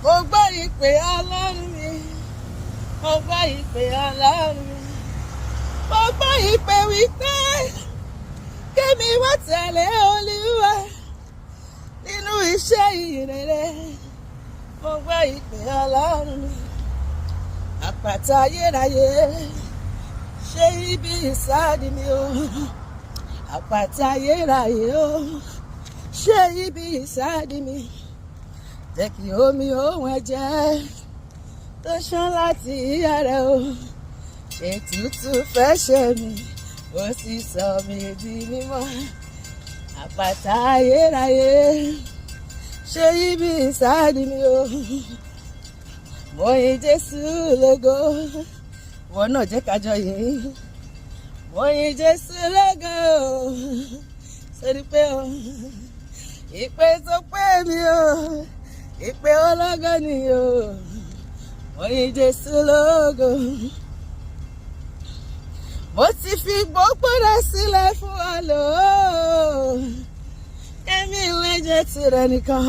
mo gbọ́ ìpè Ọlọ́run mi, mo gbọ́ ìpè Ọlọ́run mi, mo gbọ́ ìpè wípé kémi wá tẹ̀lé Olúwa nínú iṣẹ́ ìrere. Mo gbọ́ ìpè Ọlọ́run mi, àpáta ayérayé, ṣe ibi ìsádi mi o, àpáta ayérayé o, ṣe ibi ìsádi mi, jẹ́ kí omi ohun ẹ̀jẹ̀ tó ṣàn láti ìyá rẹ̀ o, ètùtù fẹ́ṣẹ̀ mi, ó sì sọ mí di mímọ́. Àpáta ayérayé, ṣe ibi ìsádi mi o, mo yin Jésù lógo, wọn náà jẹ́ ká jọ yìn. Mo yin Jésù lógo, sórí pé o, ìpè tó pé mi o, ìpè ológo ni o. Mo yin Jésù lógo, mo ti fi gbogbo rẹ̀ sílẹ̀ fún ọ lò ó. Èmi lè jẹ́ tirẹ̀ nìkan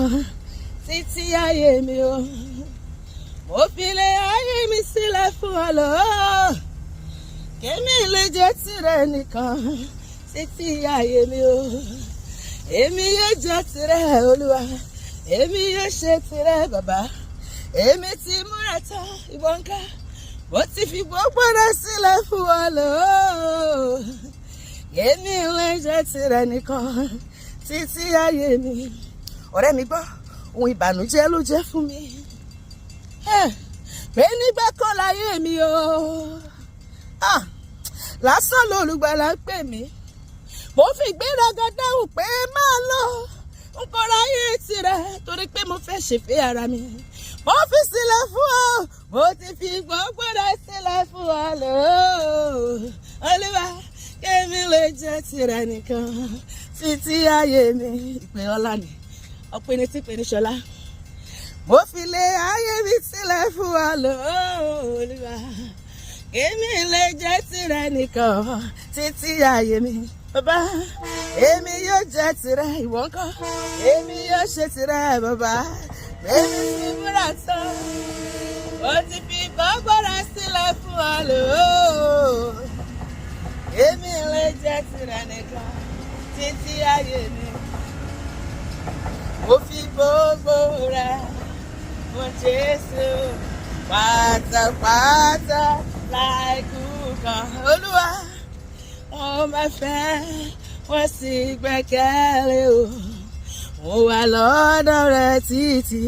títí ayé mi o. Mo fi lé ayé mi sílẹ̀ fún ọ lò ó. Èmi lè jẹ́ tirẹ̀ nìkan títí ayé mi o. Èmi yóò jẹ́ tirẹ̀ Olúwa, èmi yóò ṣe tirẹ̀ Bàbá. Èmi ti múra tán ìwọ ńkọ́, mo ti fi gbogbo rẹ̀ sílẹ̀ fún ọ lò ó. Èmi lè jẹ́ tirẹ̀ nìkan títí ayé mi. Ọ̀rẹ́ mi gbọ́, ohun ìbànújẹ́ ló jẹ́ fún mi pé nígbà kan láyé mi o, lásán lolùgbàlà ń pè mí. Mo fi ìgbéraga dáhùn pé máa lọ, n kò ráyè tirẹ̀ torí pé mo fẹ́ ṣèfẹ́ ara mi. Mo fi sílẹ̀ fún ọ, mo ti fi gbogbo rẹ̀ sílẹ̀ fún ọ lò ó. Olúwa, kémi lè jẹ́ tirẹ̀ nìkan títí ayé mi. Ìpè ọlá ni ọpẹni tí pè ní Ṣọlá. Mo fi lé ayé mi sílẹ̀ fún ọ lò ó. Olúwa, kémi lè jẹ́ tirẹ̀ nìkan títí ayé mi. Bàbá, èmi yóò jẹ́ tirẹ̀, ìwọ ńkọ́? Èmi yóò ṣe tirẹ̀ Bàbá. Èmi ti múra tán, mo ti fi gbogbo rẹ̀ sílẹ̀ fún ọ lò ó. Èmi lè jẹ́ tirẹ̀ nìkan títí ayé mi. Mo fi gbogbo rẹ̀ fún Jésù pátápátá láìkú kan. Olúwa, wọ́n máa fẹ́, wọ́n sì gbẹ́kẹ̀lé o. Mo wà lọ́dọ̀ rẹ̀ títí.